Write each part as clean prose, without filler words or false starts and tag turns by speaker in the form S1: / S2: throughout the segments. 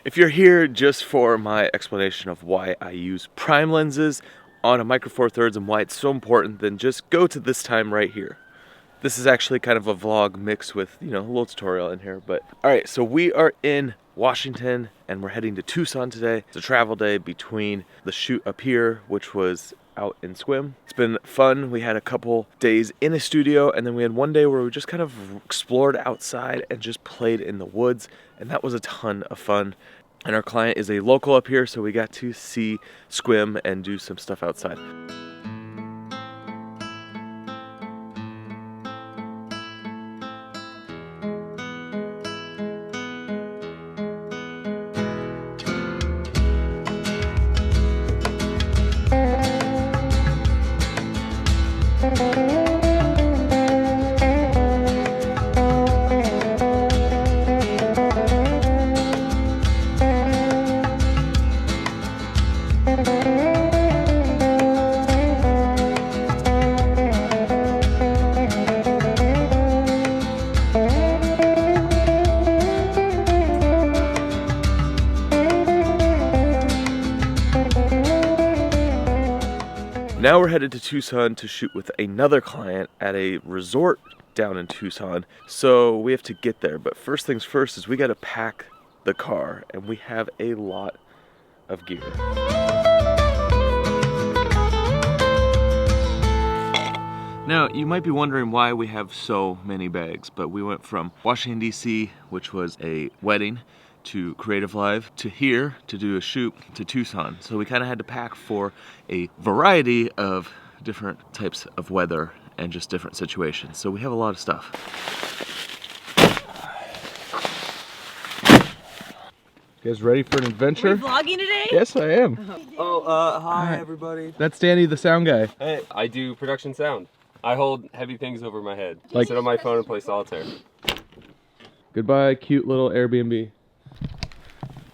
S1: If you're here just for my explanation of why I use prime lenses on a Micro Four Thirds and why it's so important, then just go to this time right here. This is actually kind of a vlog mixed with, a little tutorial in here. But all right, so we are in Washington and we're heading to Tucson today. It's a travel day between the shoot up here, which was out in Squib. It's been fun. We had a couple days in a studio, and then we had one day where we just kind of explored outside and just played in the woods, and that was a ton of fun. And our client is a local up here, so we got to see Squib and do some stuff outside. Now we're headed to Tucson to shoot with another client at a resort down in Tucson. So we have to get there, but first things first is we gotta pack the car, and we have a lot of gear. Now, you might be wondering why we have so many bags, but we went from Washington, D.C., which was a wedding, to Creative Live, to here to do a shoot to Tucson. So we kind of had to pack for a variety of different types of weather and just different situations. So we have a lot of stuff. You guys ready for an adventure?
S2: Are we vlogging today?
S1: Yes, I am.
S3: Hi everybody.
S1: That's Danny, the sound guy.
S3: Hey, I do production sound. I hold heavy things over my head.
S1: Like-
S3: Sit on my phone and play solitaire.
S1: Goodbye, cute little Airbnb.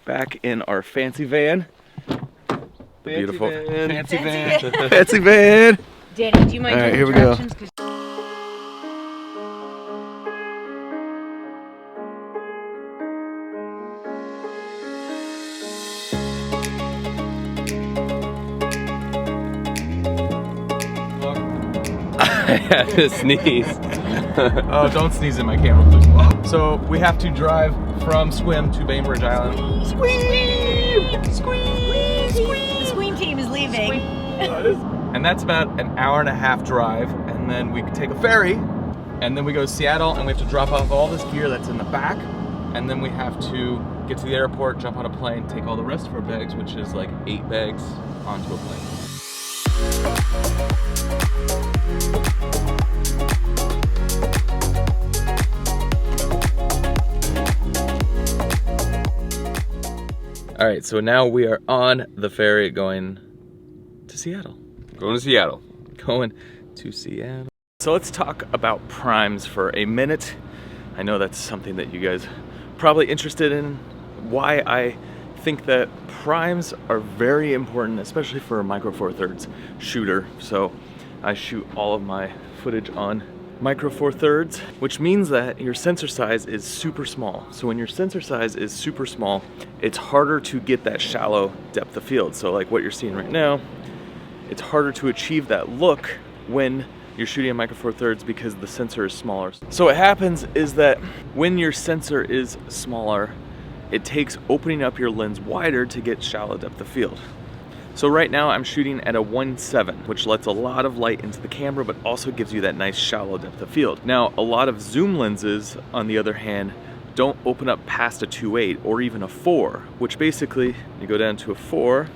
S1: Back in our fancy van. Beautiful.
S3: Fancy
S2: van.
S1: Fancy van.
S2: Danny, do you mind
S1: All right,
S2: doing
S1: here we go.
S2: directions? 'Cause
S3: I had to sneeze.
S1: Oh, don't sneeze in my camera, please. So we have to drive from Squib to Bainbridge Island.
S2: Squeeb! The Squeeb team is leaving.
S1: And that's about an hour and a half drive, and then we take a ferry, and then we go to Seattle, and we have to drop off all this gear that's in the back, and then we have to get to the airport, jump on a plane, take all the rest of our bags, which is like 8 bags, onto a plane. All right, so now we are on the ferry going to Seattle.
S3: Going to Seattle.
S1: Going to Seattle. So let's talk about primes for a minute. I know that's something that you guys are probably interested in. Why I think that primes are very important, especially for a Micro Four Thirds shooter. So I shoot all of my footage on Micro Four Thirds, which means that your sensor size is super small. So when your sensor size is super small, it's harder to get that shallow depth of field. So like what you're seeing right now, it's harder to achieve that look when you're shooting a Micro Four Thirds because the sensor is smaller. So what happens is that when your sensor is smaller, it takes opening up your lens wider to get shallow depth of field. So right now I'm shooting at a 1.7, which lets a lot of light into the camera, but also gives you that nice shallow depth of field. Now, a lot of zoom lenses, on the other hand, don't open up past a 2.8 or even a 4, which basically, you go down to a 4,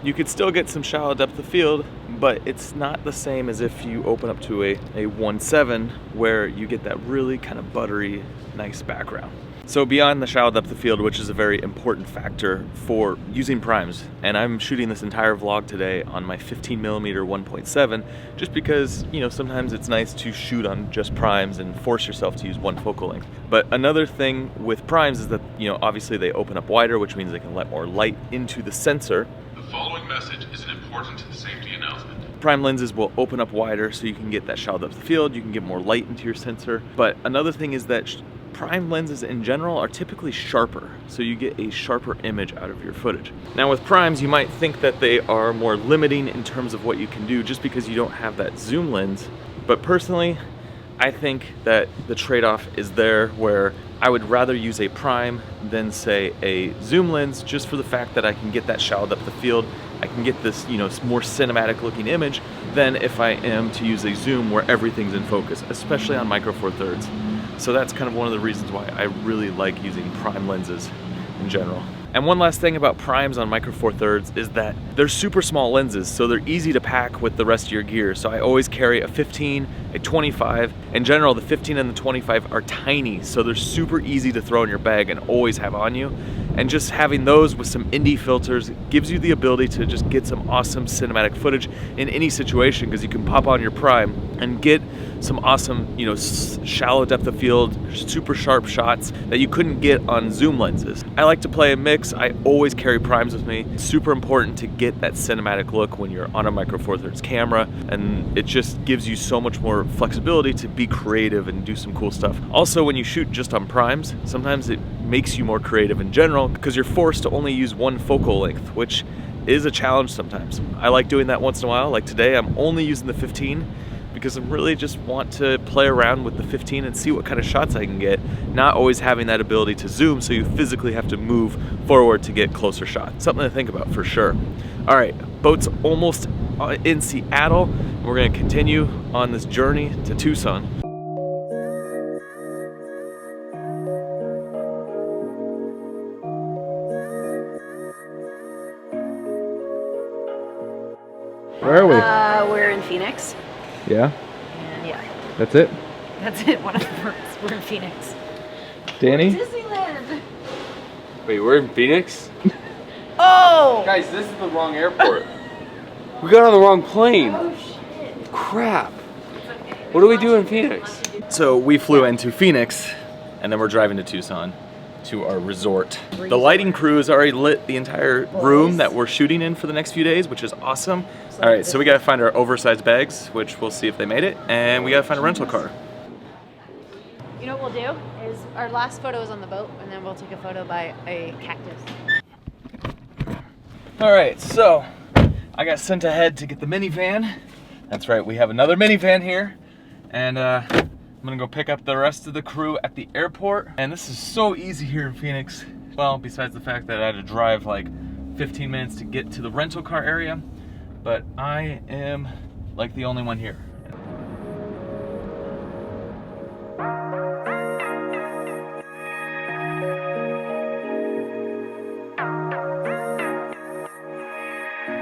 S1: you could still get some shallow depth of field, but it's not the same as if you open up to a 1.7, where you get that really kind of buttery, nice background. So beyond the shallow depth of field, which is a very important factor for using primes, and I'm shooting this entire vlog today on my 15mm 1.7, just because, sometimes it's nice to shoot on just primes and force yourself to use one focal length. But another thing with primes is that, obviously they open up wider, which means they can let more light into the sensor.
S4: The following message is an important safety announcement.
S1: Prime lenses will open up wider so you can get that shallow depth of field, you can get more light into your sensor. But another thing is that prime lenses in general are typically sharper, so you get a sharper image out of your footage. Now with primes, you might think that they are more limiting in terms of what you can do just because you don't have that zoom lens, but personally, I think that the trade-off is there where I would rather use a prime than say a zoom lens, just for the fact that I can get that shallowed up the field. I can get this, you know, more cinematic looking image than if I am to use a zoom where everything's in focus, especially on micro four thirds. So that's kind of one of the reasons why I really like using prime lenses in general. And one last thing about primes on micro four thirds is that they're super small lenses, so they're easy to pack with the rest of your gear. So I always carry a 15, a 25. In general, the 15 and the 25 are tiny, so they're super easy to throw in your bag and always have on you. And just having those with some indie filters gives you the ability to just get some awesome cinematic footage in any situation, because you can pop on your prime and get some awesome, you know, shallow depth of field, super sharp shots that you couldn't get on zoom lenses. I like to play a mix. I always carry primes with me. It's super important to get that cinematic look when you're on a micro four thirds camera, and it just gives you so much more flexibility to be creative and do some cool stuff. Also, when you shoot just on primes, sometimes it makes you more creative in general because you're forced to only use one focal length, which is a challenge sometimes. I like doing that once in a while. Like today, I'm only using the 15 because I really just want to play around with the 15 and see what kind of shots I can get, not always having that ability to zoom, so you physically have to move forward to get closer shots. Something to think about for sure. All right, boat's almost in Seattle. We're gonna continue on this journey to Tucson.
S5: Where are we?
S2: We're in Phoenix.
S5: Yeah,
S2: And yeah,
S5: that's it.
S2: that's it. One of the words. We're in Phoenix.
S5: Danny?
S2: Disneyland.
S3: Wait, we're in Phoenix?
S2: Oh!
S3: Guys, this is the wrong airport. We got on the wrong plane.
S2: Oh shit.
S3: Crap. What do we do in Phoenix?
S1: So we flew into Phoenix, and then we're driving to Tucson to our resort. The lighting crew has already lit the entire room that we're shooting in for the next few days, which is awesome. All right, so we gotta find our oversized bags, which we'll see if they made it, and we gotta find a rental car.
S2: You know what we'll do is our last photo is on the boat, and then we'll take a photo by a cactus.
S1: All right, so I got sent ahead to get the minivan. That's right, we have another minivan here, and I'm gonna go pick up the rest of the crew at the airport. And this is so easy here in Phoenix. Well, besides the fact that I had to drive like 15 minutes to get to the rental car area, but I am like the only one here.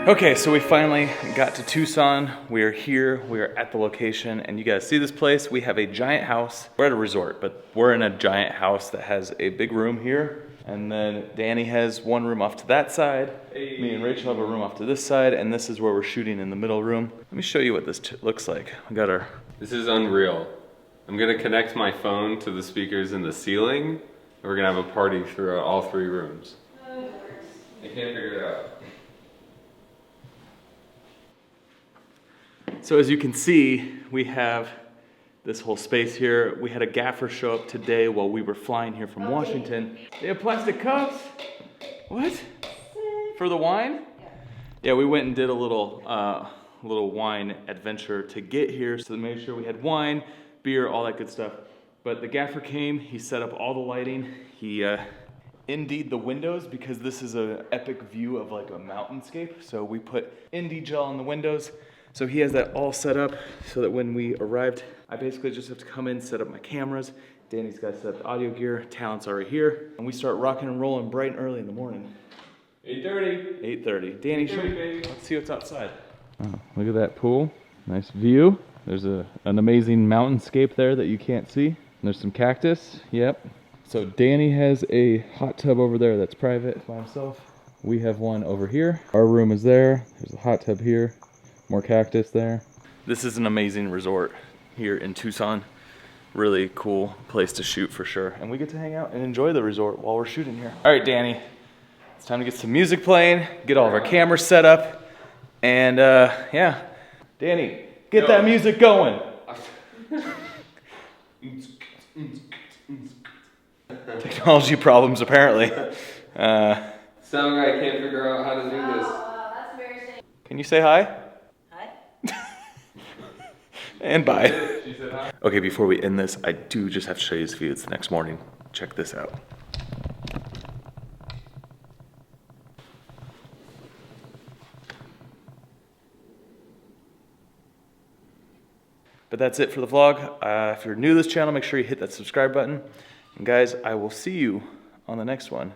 S1: Okay, so we finally got to Tucson. We are here, we are at the location, and you guys see this place? We have a giant house. We're at a resort, but we're in a giant house that has a big room here. And then Danny has one room off to that side. Me and Rachel have a room off to this side, and this is where we're shooting in the middle room. Let me show you what this looks like. We got our...
S3: This is unreal. I'm gonna connect my phone to the speakers in the ceiling, and we're gonna have a party throughout all three rooms. I can't figure it out.
S1: So as you can see, we have this whole space here. We had a gaffer show up today while we were flying here from Washington. They have plastic cups? What? For the wine? Yeah, we went and did a little wine adventure to get here, so to make sure we had wine, beer, all that good stuff. But the gaffer came, he set up all the lighting. He Indeed the windows, because this is an epic view of like a mountainscape. So we put Indeed gel on the windows. So he has that all set up so that when we arrived, I basically just have to come in, set up my cameras. Danny's got set up the audio gear, talent's already here. And we start rocking and rolling bright and early in the morning.
S3: 8:30.
S1: 8:30. Danny,
S3: baby.
S1: let's see what's outside.
S5: Oh, look at that pool. Nice view. There's an amazing mountainscape there that you can't see. And there's some cactus. Yep. So Danny has a hot tub over there that's private by himself. We have one over here. Our room is there. There's a hot tub here. More cactus there.
S1: This is an amazing resort here in Tucson. Really cool place to shoot for sure. And we get to hang out and enjoy the resort while we're shooting here. All right, Danny, it's time to get some music playing, get all of our cameras set up, and yeah. Danny, get that music going. Technology problems, apparently.
S3: Sound guy can't figure out how to do this.
S2: That's embarrassing.
S1: Can you say hi?
S2: Hi.
S1: And bye.
S3: She said hi.
S1: Okay, before we end this, I do just have to show you this view. It's the next morning. Check this out. But that's it for the vlog. If you're new to this channel, make sure you hit that subscribe button. And guys, I will see you on the next one.